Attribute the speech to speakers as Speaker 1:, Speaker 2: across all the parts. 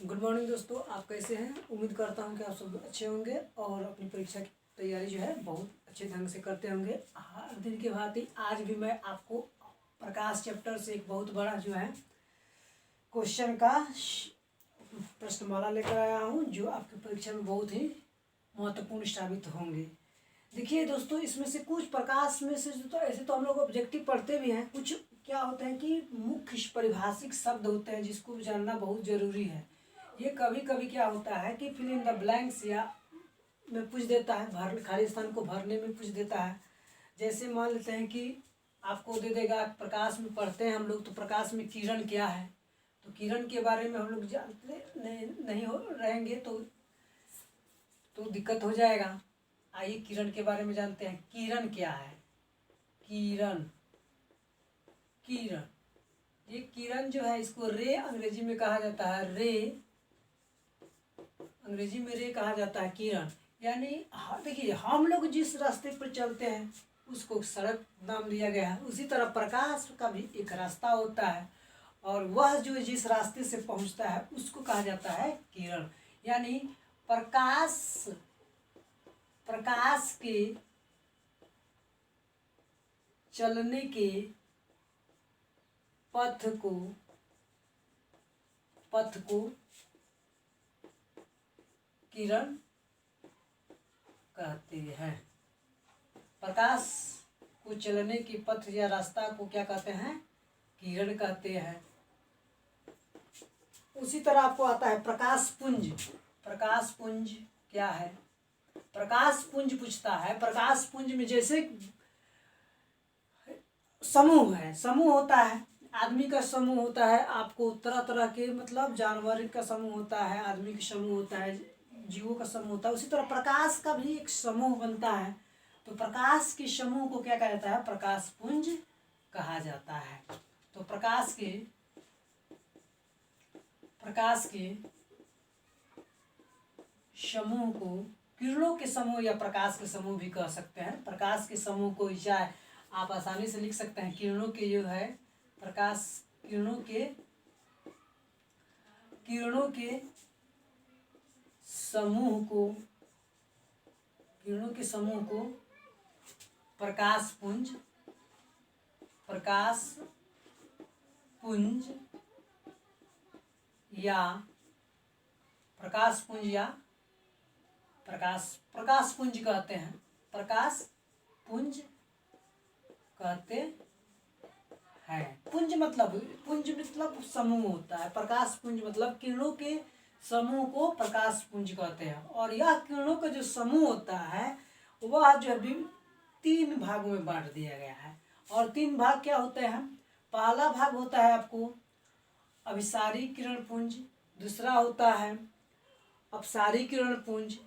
Speaker 1: Good morning दोस्तों, आप कैसे हैं। उम्मीद करता हूं कि आप सब अच्छे होंगे और अपनी परीक्षा की तैयारी जो है बहुत अच्छे ढंग से करते होंगे। हर दिन की भांति आज भी मैं आपको प्रकाश चैप्टर से एक बहुत बड़ा जो है क्वेश्चन का प्रश्नमाला लेकर आया हूं, जो आपकी परीक्षा में बहुत ही महत्वपूर्ण साबित होंगे। देखिए दोस्तों, इसमें से कुछ प्रकाश में से तो ऐसे तो हम लोग ऑब्जेक्टिव पढ़ते भी हैं, कुछ क्या होता है कि मुख्य परिभाषिक शब्द होते हैं जिसको जानना बहुत जरूरी है। ये कभी कभी क्या होता है कि फिल इन द ब्लैंक्स या में पूछ देता है, भर खाली स्थान को भरने में पूछ देता है। जैसे मान लेते हैं कि आपको दे देगा प्रकाश में पढ़ते हैं हम लोग, तो प्रकाश में किरण क्या है, तो किरण के बारे में हम लोग जानते नहीं हो रहेंगे तो दिक्कत हो जाएगा। आइए किरण के बारे में जानते हैं। किरण क्या है। किरण किरण ये किरण जो है, इसको रे अंग्रेजी में कहा जाता है। रे अंग्रेजी में रे कहा जाता है किरण। यानी देखिए, हम लोग जिस रास्ते पर चलते हैं उसको सड़क नाम दिया गया है। उसी तरह प्रकाश का भी एक रास्ता होता है, और वह जो जिस रास्ते से पहुंचता है उसको कहा जाता है किरण। यानी प्रकाश के चलने के पथ को किरण कहते हैं। प्रकाश को चलने के पथ या रास्ता को क्या कहते हैं, किरण कहते हैं। उसी तरह आपको आता है प्रकाश पुंज। प्रकाश पुंज क्या है। प्रकाश पुंज पूछता है। प्रकाश पुंज में जैसे समूह है, समूह होता है, आदमी का समूह होता है, आपको तरह तरह के मतलब जानवर का समूह होता है, आदमी का समूह होता है, जीवों का समूह होता है। उसी तरह प्रकाश का भी एक समूह बनता है। तो प्रकाश के समूह को क्या कहा जाता है, प्रकाश पुंज कहा जाता है। तो प्रकाश के समूह को किरणों के समूह या प्रकाश के समूह भी कह सकते हैं। प्रकाश के समूह को या आप आसानी से लिख सकते हैं किरणों के जो है प्रकाश किरणों के समूह को प्रकाश पुंज या प्रकाश पुंज कहते हैं। प्रकाश पुंज कहते हैं। पुंज मतलब समूह होता है। प्रकाश पुंज मतलब किरणों के समूह को प्रकाश पुंज कहते हैं। और यह किरणों का जो समूह होता है वह जो है 3 भागों में बांट दिया गया है। और 3 भाग क्या होते हैं। पहला भाग होता है आपको अभिसारी किरण पुंज, दूसरा होता है अपसारी किरण पुंज,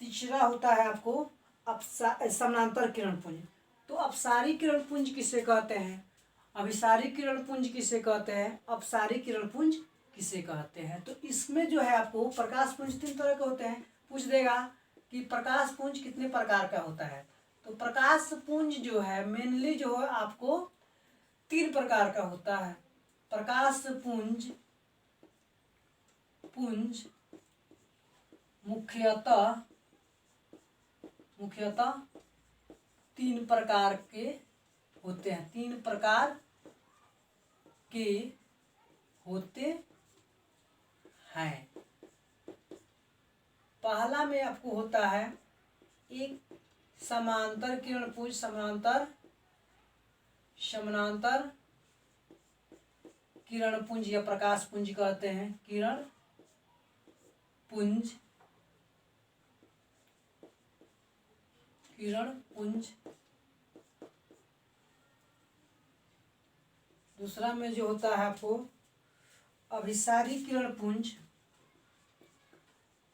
Speaker 1: तीसरा होता है आपको समानांतर किरण पुंज। तो अपसारी किरण पुंज किसे कहते हैं, अभिसारी किरण पुंज किसे कहते हैं, अपसारी किरण पुंज किसे कहते हैं। तो इसमें जो है आपको प्रकाश पुंज 3 तरह के होते हैं। पूछ देगा कि प्रकाश पुंज कितने प्रकार का होता है। तो प्रकाश पुंज जो है मेनली जो है आपको 3 प्रकार का होता है। प्रकाश पुंज मुख्यतः 3 प्रकार के होते हैं। 3 प्रकार के होते हैं। पहला में आपको होता है एक समानांतर किरण पुंज। समानांतर किरण पुंज या प्रकाश पुंज कहते हैं। किरण पुंज। दूसरा में जो होता है आपको अभिसारी किरण पुंज।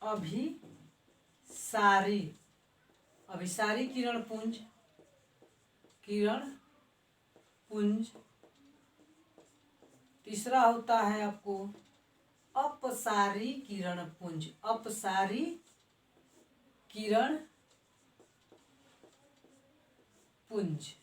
Speaker 1: अभिसारी किरण पुंज। तीसरा होता है आपको अपसारी किरण पुंज। अपसारी किरण पुंज।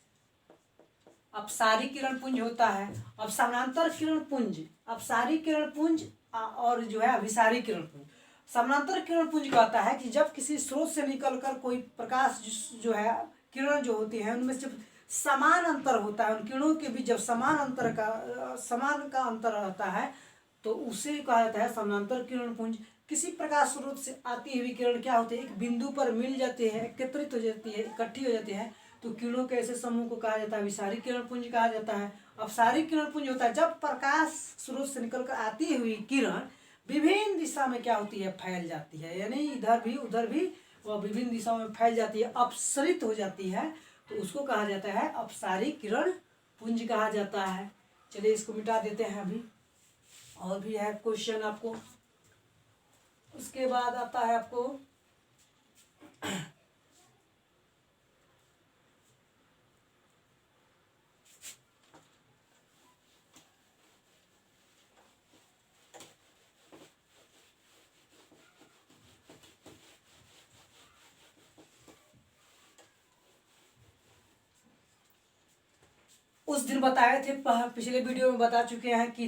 Speaker 1: अपसारी किरण पुंज होता है। अब समानांतर किरण पुंज, अपसारी किरण पुंज और जो है अभिसारी किरण पुंज। समानांतर किरण पुंज कहता है कि जब किसी स्रोत से निकलकर कोई प्रकाश जो है किरण जो होती है उनमें जब समान अंतर होता है, उन किरणों के बीच जब समान का अंतर रहता है तो उसे कहा जाता है समानांतर किरण पुंज। किसी प्रकाश स्रोत से आती हुई किरण क्या होती है, एक बिंदु पर मिल जाती है, एकत्रित हो जाती है, इकट्ठी हो जाती है, तो किरणों के ऐसे समूह को कहा जाता है अभिसारी किरण पुंज कहा जाता है। अपसारी किरण पुंज होता है जब प्रकाश स्रोत से निकलकर आती हुई किरण विभिन्न दिशा में क्या होती है, फैल जाती है, यानी इधर भी उधर भी वह विभिन्न दिशाओं में फैल जाती है, अपसरित हो जाती है, तो उसको कहा जाता है अपसारी किरण पुंज कहा जाता है। चलिए इसको मिटा देते हैं अभी, और भी है क्वेश्चन आपको। उसके बाद आता है आपको उस दिन बताए थे, पिछले वीडियो में बता चुके हैं कि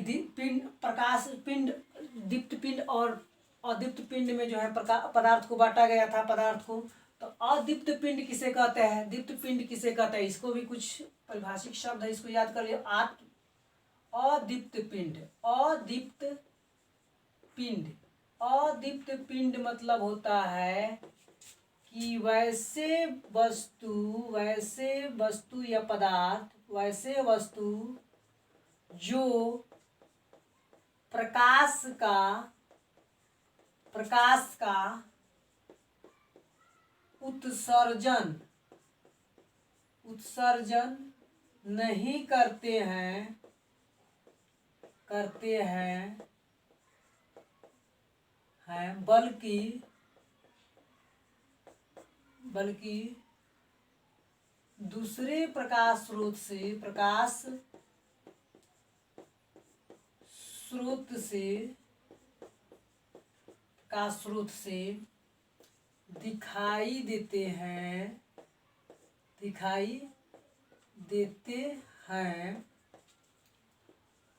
Speaker 1: प्रकाश पिंड, दीप्त पिंड और अदीप्त पिंड में जो है पदार्थ को बांटा गया था, पदार्थ को। तो अदीप्त पिंड किसे कहते हैं, दीप्त पिंड किसे कहते हैं, इसको भी कुछ परिभाषिक शब्द है, इसको याद कर लियो। अदीप्त पिंड, अदीप्त पिंड, अदीप्त पिंड मतलब होता है कि वैसे वस्तु या पदार्थ, वैसे वस्तु जो प्रकाश का उत्सर्जन नहीं करते हैं बल्कि दूसरे प्रकाश स्रोत से दिखाई देते हैं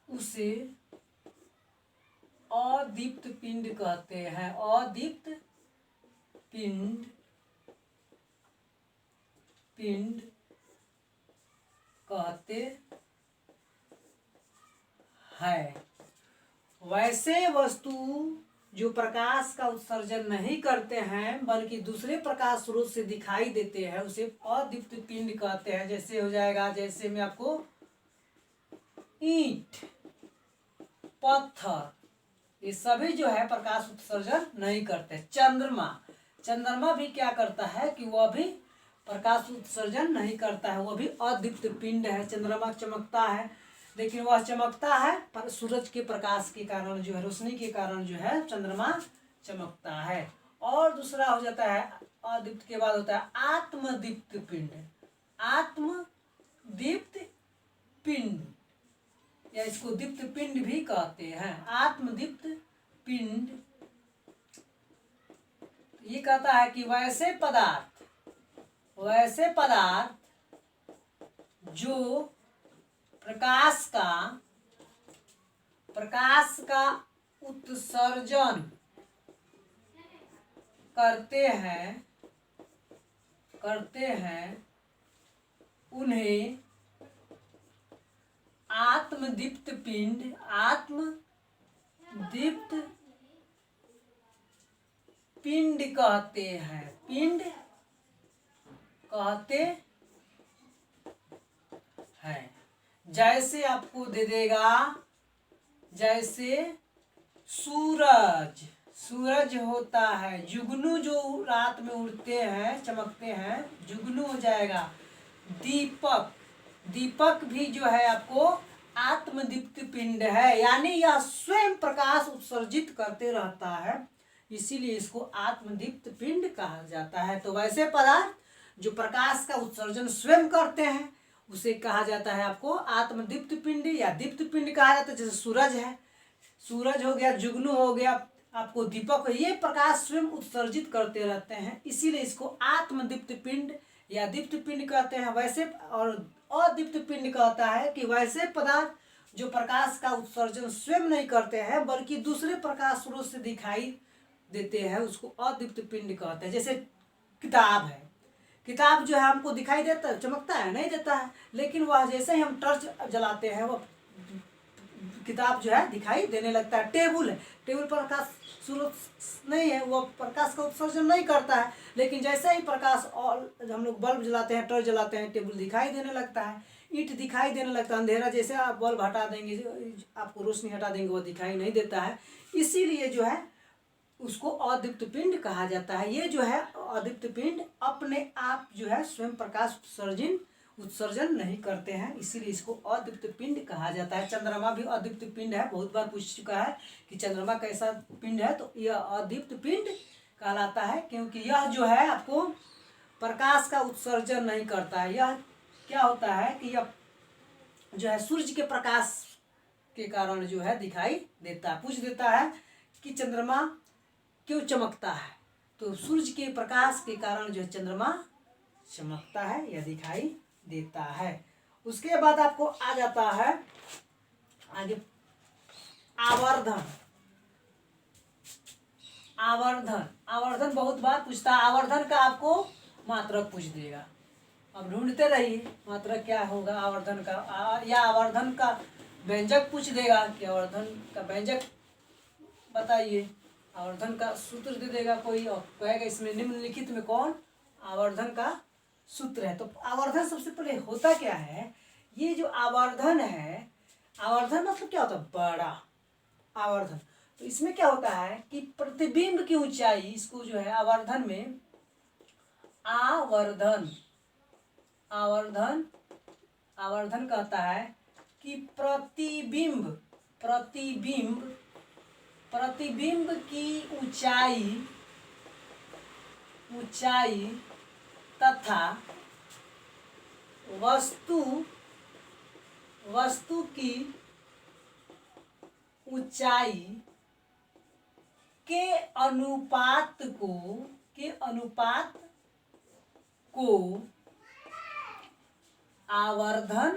Speaker 1: उसे अदीप्त पिंड कहते हैं। अदीप्त पिंड कहते हैं। वैसे वस्तु जो प्रकाश का उत्सर्जन नहीं करते हैं बल्कि दूसरे प्रकाश स्रोत से दिखाई देते हैं उसे अदीप्त पिंड कहते हैं। जैसे हो जाएगा, जैसे मैं आपको ईंट, पत्थर, ये सभी जो है प्रकाश उत्सर्जन नहीं करते। चंद्रमा भी क्या करता है कि वह भी प्रकाश उत्सर्जन नहीं करता है, वह भी अदीप्त पिंड है। चंद्रमा चमकता है, लेकिन वह चमकता है पर सूरज के प्रकाश के कारण जो है, रोशनी के कारण जो है चंद्रमा चमकता है। और दूसरा हो जाता है अदीप्त के बाद होता है आत्मदीप्त पिंड। आत्मदीप्त पिंड या इसको दीप्त पिंड भी कहते हैं। आत्मदीप्त पिंड ये कहता है कि वैसे पदार्थ जो प्रकाश का उत्सर्जन करते हैं उन्हें आत्मदीप्त पिंड कहते हैं। पिंड कहते हैं। जैसे आपको दे देगा, जैसे सूरज होता है, जुगनू जो रात में उड़ते हैं, चमकते हैं, जुगनू हो जाएगा। दीपक भी जो है आपको आत्मदीप्त पिंड है, यानी यह स्वयं प्रकाश उत्सर्जित करते रहता है, इसीलिए इसको आत्मदीप्त पिंड कहा जाता है। तो वैसे पदार्थ जो प्रकाश का उत्सर्जन स्वयं करते हैं उसे कहा जाता है आपको आत्मदीप्त पिंड या दीप्त पिंड कहा जाता है। जैसे सूरज है, सूरज हो गया, जुगनू हो गया, आपको दीपक, ये प्रकाश स्वयं उत्सर्जित करते रहते हैं, इसीलिए इसको आत्मदीप्त पिंड या दीप्त पिंड कहते हैं। वैसे और अदीप्त पिंड कहता है कि वैसे पदार्थ जो प्रकाश का उत्सर्जन स्वयं नहीं करते हैं बल्कि दूसरे प्रकाश स्रोत से दिखाई देते हैं, उसको अदीप्त पिंड कहते हैं। जैसे किताब है, किताब जो है हमको दिखाई देता है, चमकता है, नहीं देता है, लेकिन वह जैसे ही हम टॉर्च जलाते हैं वह किताब जो है दिखाई देने लगता है। टेबल है, टेबल पर प्रकाश स्रोत नहीं है, वो प्रकाश का उत्सर्जन नहीं करता है, लेकिन जैसे ही प्रकाश और हम लोग बल्ब जलाते हैं, टॉर्च जलाते हैं, टेबल दिखाई देने लगता है। ईंट दिखाई देने लगता है, अंधेरा जैसे आप बल्ब हटा देंगे, आपको रोशनी हटा देंगे, वो दिखाई नहीं देता है। इसीलिए जो है उसको अदीप्त पिंड कहा जाता है। ये जो है अदीप्त पिंड अपने आप जो है स्वयं प्रकाश उत्सर्जन नहीं करते हैं, इसीलिए इसको अदीप्त पिंड कहा जाता है। चंद्रमा भी अदीप्त पिंड है, बहुत बार पूछ चुका है कि चंद्रमा कैसा पिंड है, तो यह अदीप्त पिंड कहलाता है, क्योंकि यह जो है आपको प्रकाश का उत्सर्जन नहीं करता है। यह क्या होता है कि यह जो है सूर्य के प्रकाश के कारण जो है दिखाई देता है। पूछ देता है कि चंद्रमा क्यों चमकता है, तो सूर्य के प्रकाश के कारण जो है चंद्रमा चमकता है या दिखाई देता है। उसके बाद आपको आ जाता है आगे आवर्धन। आवर्धन आवर्धन बहुत बार पूछता है। आवर्धन का आपको मात्रक पूछ देगा, अब ढूंढते रहिए मात्रक क्या होगा आवर्धन का, या आवर्धन का व्यंजक पूछ देगा कि आवर्धन का व्यंजक बताइए, आवर्धन का सूत्र दे देगा कोई और कहेगा इसमें निम्नलिखित में कौन आवर्धन का सूत्र है। तो आवर्धन सबसे पहले होता क्या है, ये जो आवर्धन है, आवर्धन मतलब क्या होता है, बड़ा आवर्धन। तो इसमें क्या होता है कि प्रतिबिंब की ऊंचाई, इसको जो है आवर्धन में आवर्धन आवर्धन आवर्धन कहता है कि प्रतिबिंब प्रतिबिंब प्रतिबिंब की ऊंचाई तथा वस्तु की ऊंचाई के अनुपात को आवर्धन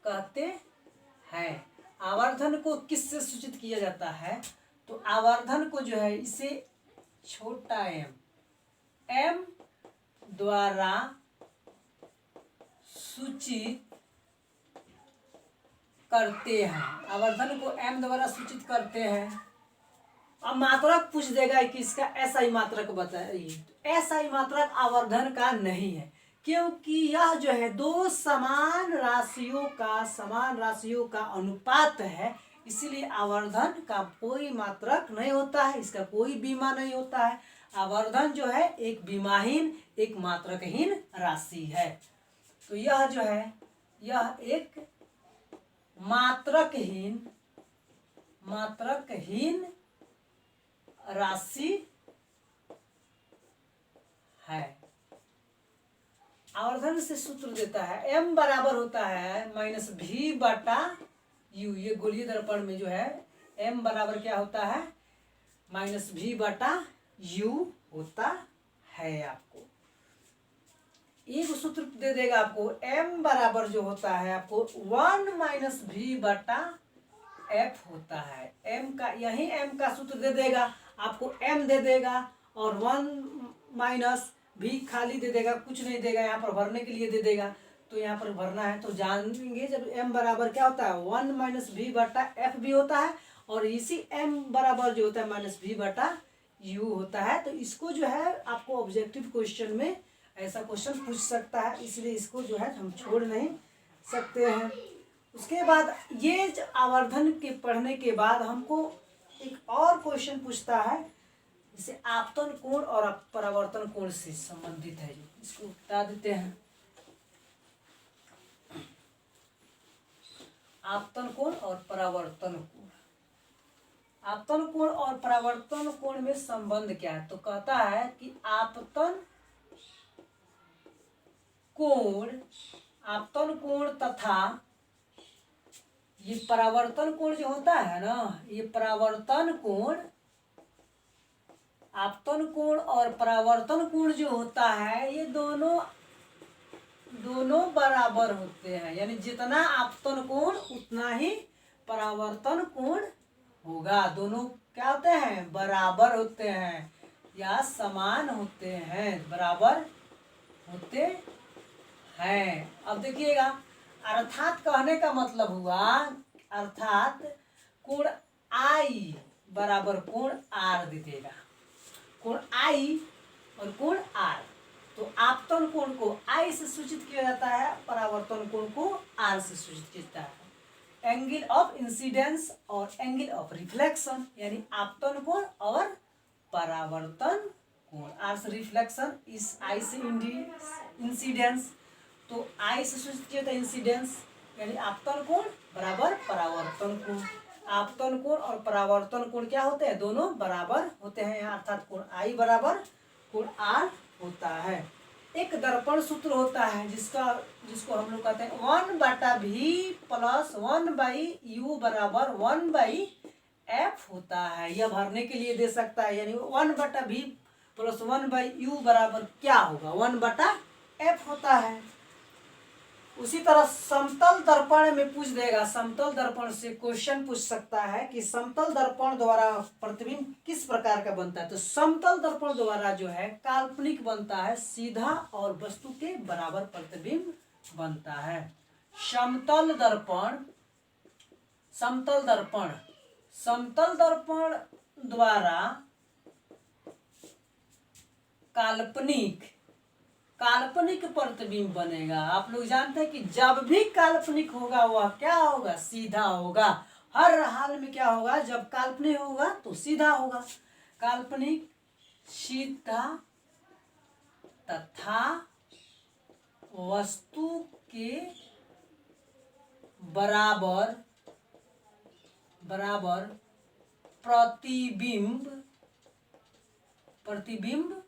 Speaker 1: कहते हैं। आवर्धन को किससे सूचित किया जाता है, तो आवर्धन को जो है इसे छोटा एम द्वारा सूचित करते हैं। आवर्धन को एम द्वारा सूचित करते हैं। अब मात्रक पूछ देगा कि इसका एसआई मात्रक बताइए, एसआई मात्रक आवर्धन का नहीं है, क्योंकि यह जो है दो समान राशियों का अनुपात है, इसीलिए आवर्धन का कोई मात्रक नहीं होता है, इसका कोई बीमा नहीं होता है। आवर्धन जो है एक बीमाहीन एक मात्रकहीन राशि है। तो यह जो है यह एक मात्रकहीन राशि है। आवर्धन से सूत्र देता है m बराबर होता है -v/u। ये गोलीय दर्पण में जो है m बराबर क्या होता है, -v/u होता है। आपको एक सूत्र दे देगा, आपको m बराबर जो होता है आपको 1 - v/f होता है। m का यही m का सूत्र दे देगा, आपको m दे देगा और 1 - v खाली दे देगा, कुछ नहीं देगा, यहाँ पर भरने के लिए दे देगा, तो यहाँ पर भरना है। तो जानेंगे जब m बराबर क्या होता है 1 - v/f भी होता है, और इसी m बराबर जो होता है -v/u होता है। तो इसको जो है आपको ऑब्जेक्टिव क्वेश्चन में ऐसा क्वेश्चन पूछ सकता है, इसलिए इसको जो है हम छोड़ नहीं सकते हैं। उसके बाद ये आवर्धन के पढ़ने के बाद हमको एक और क्वेश्चन पूछता है, जिसे आपतन कोण और परावर्तन कोण से संबंधित है, जो इसको बता देते हैं। आपतन कोण और परावर्तन कोण, आपतन कोण और परावर्तन कोण में संबंध क्या है, तो कहता है कि आपतन कोण तथा ये परावर्तन कोण जो होता है ना, ये परावर्तन कोण, आपतन कोण और परावर्तन कोण जो होता है, ये दोनों दोनों बराबर होते हैं, यानी जितना आपतन कोण उतना ही परावर्तन कोण होगा। दोनों क्या होते हैं? बराबर होते हैं या समान होते हैं, बराबर होते हैं। अब देखिएगा, अर्थात कहने का मतलब हुआ, अर्थात कोण आई बराबर कोण आर दीजिएगा। कोण आई और कोण आर, तो आपतन कोण को आई से सूचित किया जाता है, परावर्तन कोण को आर से सूचित किया जाता है। एंगल ऑफ इंसिडेंस और एंगल ऑफ रिफ्लेक्शन, यानी आपतन कोण और परावर्तन कोण। आर से रिफ्लेक्शन, इस आई से इंसिडेंस, तो आई से सूचित किया जाता है इंसिडेंस, यानी आपतन कोण बराबर परावर्तन कोण। आपतन कोण और परावर्तन कोण क्या होते हैं? दोनों बराबर होते हैं, अर्थात कोण आई बराबर कोण आर होता है। एक दर्पण सूत्र होता है जिसको हम लोग कहते हैं 1/v प्लस 1/u बराबर 1/f होता है। यह भरने के लिए दे सकता है, यानी 1/v प्लस 1/u बराबर क्या होगा? 1/f होता है। उसी तरह समतल दर्पण में पूछ देगा, समतल दर्पण से क्वेश्चन पूछ सकता है कि समतल दर्पण द्वारा प्रतिबिंब किस प्रकार का बनता है। तो समतल दर्पण द्वारा जो है काल्पनिक बनता है, सीधा और वस्तु के बराबर प्रतिबिंब बनता है। समतल दर्पण समतल दर्पण द्वारा काल्पनिक प्रतिबिंब बनेगा। आप लोग जानते हैं कि जब भी काल्पनिक होगा वह क्या होगा? सीधा होगा। हर हाल में क्या होगा? जब काल्पनिक होगा तो सीधा होगा। काल्पनिक सीधा तथा वस्तु के बराबर प्रतिबिंब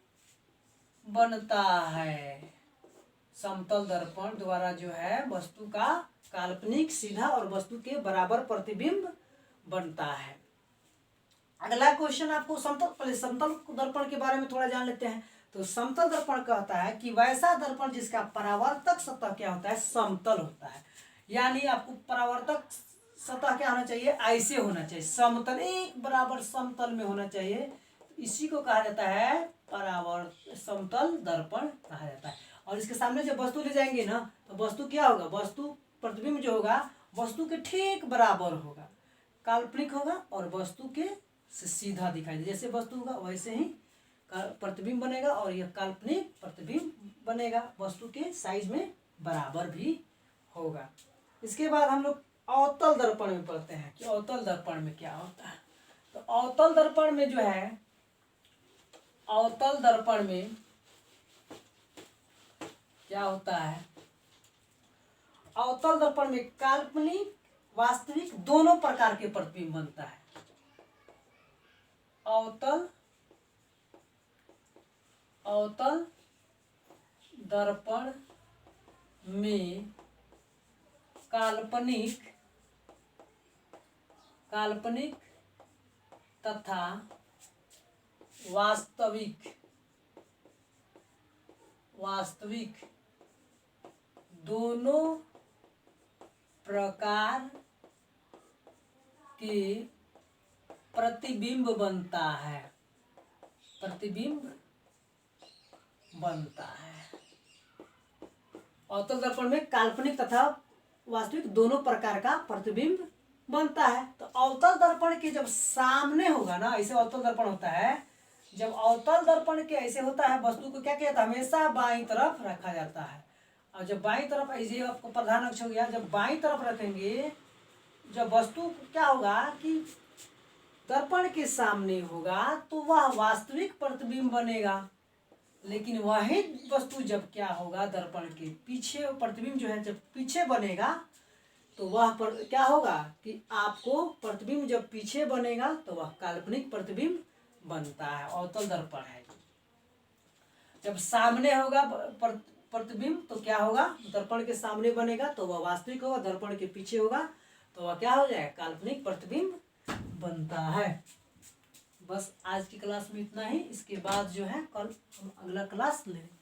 Speaker 1: बनता है। समतल दर्पण द्वारा जो है वस्तु का काल्पनिक सीधा और वस्तु के बराबर प्रतिबिंब बनता है। अगला क्वेश्चन आपको समतल दर्पण के बारे में थोड़ा जान लेते हैं। तो समतल दर्पण कहता है कि वैसा दर्पण जिसका परावर्तक सतह क्या होता है? समतल होता है। यानी आपको परावर्तक सतह क्या होना चाहिए? ऐसे होना चाहिए, समतल, एक बराबर समतल में होना चाहिए। इसी को कहा जाता है समतल दर्पण कहा जाता है। और इसके सामने जब वस्तु ले जाएंगे ना, तो वस्तु क्या होगा? वस्तु प्रतिबिंब जो होगा वस्तु के ठीक बराबर होगा, काल्पनिक होगा और वस्तु के से सीधा दिखाई दे। जैसे वस्तु होगा वैसे ही प्रतिबिंब बनेगा और यह काल्पनिक प्रतिबिंब बनेगा, वस्तु के साइज में बराबर भी होगा। इसके बाद हम लोग अवतल दर्पण में पढ़ते हैं कि अवतल दर्पण में क्या होता है। तो अवतल दर्पण में जो है, अवतल दर्पण में क्या होता है? अवतल दर्पण में काल्पनिक वास्तविक दोनों प्रकार के प्रतिबिंब बनता है। अवतल दर्पण में काल्पनिक तथा वास्तविक दोनों प्रकार के प्रतिबिंब बनता है। अवतल दर्पण में काल्पनिक तथा वास्तविक दोनों प्रकार का प्रतिबिंब बनता है। तो अवतल दर्पण के जब सामने होगा ना, ऐसे अवतल दर्पण होता है। जब अवतल दर्पण के ऐसे होता है, वस्तु को क्या किया जाता है? हमेशा बाईं तरफ रखा जाता है। और जब बाईं तरफ, ऐसे आपको प्रधान अक्ष हो गया, जब बाईं तरफ रखेंगे, जब वस्तु क्या होगा कि दर्पण के सामने होगा तो वह वास्तविक प्रतिबिंब बनेगा। लेकिन वही वस्तु जब क्या होगा, दर्पण के पीछे प्रतिबिंब जो है जब पीछे बनेगा तो वह क्या होगा कि आपको प्रतिबिंब जब पीछे बनेगा तो वह काल्पनिक प्रतिबिंब बनता है। अवतल दर्पण है। जब सामने होगा प्रतिबिंब तो क्या होगा? दर्पण के सामने बनेगा तो वह वास्तविक होगा, दर्पण के पीछे होगा तो वह क्या हो जाएगा? काल्पनिक प्रतिबिंब बनता है। बस आज की क्लास में इतना ही। इसके बाद जो है कल हम अगला क्लास लेंगे।